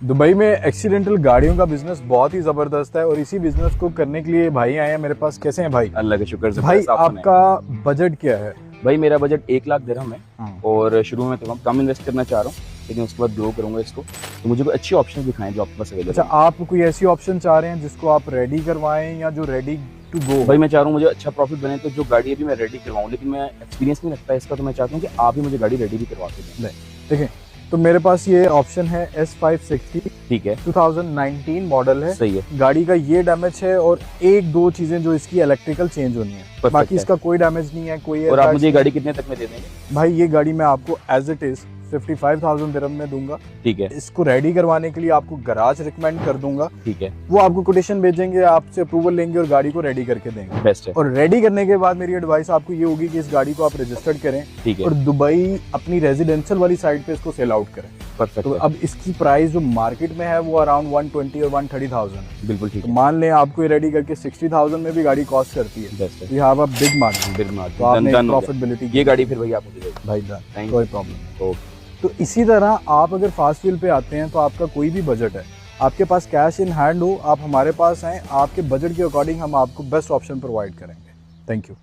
Dubai में accidental गाड़ियों का बिजनेस बहुत ही जबरदस्त है और इसी बिजनेस को करने के लिए भाई आए हैं मेरे पास। कैसे हैं भाई? अल्लाह के शुक्र से भाई बस आप सुनाएं। आपका बजट क्या है? भाई मेरा बजट 1 लाख दिरहम है और शुरू में तो कम इन्वेस्ट करना चाह रहा हूँ, लेकिन उसके बाद ग्रो करूंगा इसको। तो मुझे कोई अच्छी ऑप्शन दिखाएं जो आपके पास अवेलेबल अच्छा, आप कोई ऐसी ऑप्शन चाह रहे हैं जिसको आप रेडी करवाएं या जो रेडी टू गो? भाई मैं चाह रहा हूँ मुझे अच्छा प्रॉफिट बने, तो जो गाड़ी अभी मैं रेडी करवाऊँ, लेकिन मैं एक्सपीरियंस नहीं रखता इसका, तो मैं चाहता हूँ कि आप ही मुझे गाड़ी रेडी भी करवा के दें। देखें, तो मेरे पास ये ऑप्शन है S560, ठीक है, 2019 मॉडल है। सही है। गाड़ी का ये डैमेज है और एक दो चीजें जो इसकी इलेक्ट्रिकल चेंज होनी है, बाकी इसका कोई डैमेज नहीं है। कोई और आप मुझे ये गाड़ी कितने तक में दे देंगे? भाई ये गाड़ी मैं आपको एज इट इज 55,000 दिरहम में दूंगा। ठीक है, इसको रेडी करवाने के लिए आपको गराज रिकमेंड कर दूंगा। ठीक है, वो आपको कोटेशन भेजेंगे, आपसे अप्रूवल लेंगे और गाड़ी को रेडी करके देंगे। बेस्ट है। और रेडी करने के बाद मेरी एडवाइस आपको ये होगी कि इस गाड़ी को आप रजिस्टर्ड करें, ठीक है, और दुबई अपनी रेजिडेंशियल वाली साइड पे इसको सेल आउट करें। परफेक्ट। तो अब इसकी प्राइस जो मार्केट में है वो अराउंड 120 और 130,000 है। बिल्कुल ठीक तो है, मान लें आपको ये रेडी करके 60,000 में भी गाड़ी कॉस्ट करती है। बेस्ट है। We have a big margin, बिल्कुल तो आपने डन हो गया। प्रॉफिटेबिलिटी ये गाड़ी फिर भैया आप मुझे दे दें। भाई डन, Thank कोई प्रॉब्लम। ओके। तो इसी तरह आप अगर फास्ट व्हील पे आते हैं तो आपका कोई भी बजट है, आपके पास कैश इन हैंड हो, आप हमारे पास आएँ, आपके बजट के अकॉर्डिंग हम आपको बेस्ट ऑप्शन प्रोवाइड करेंगे। Thank you.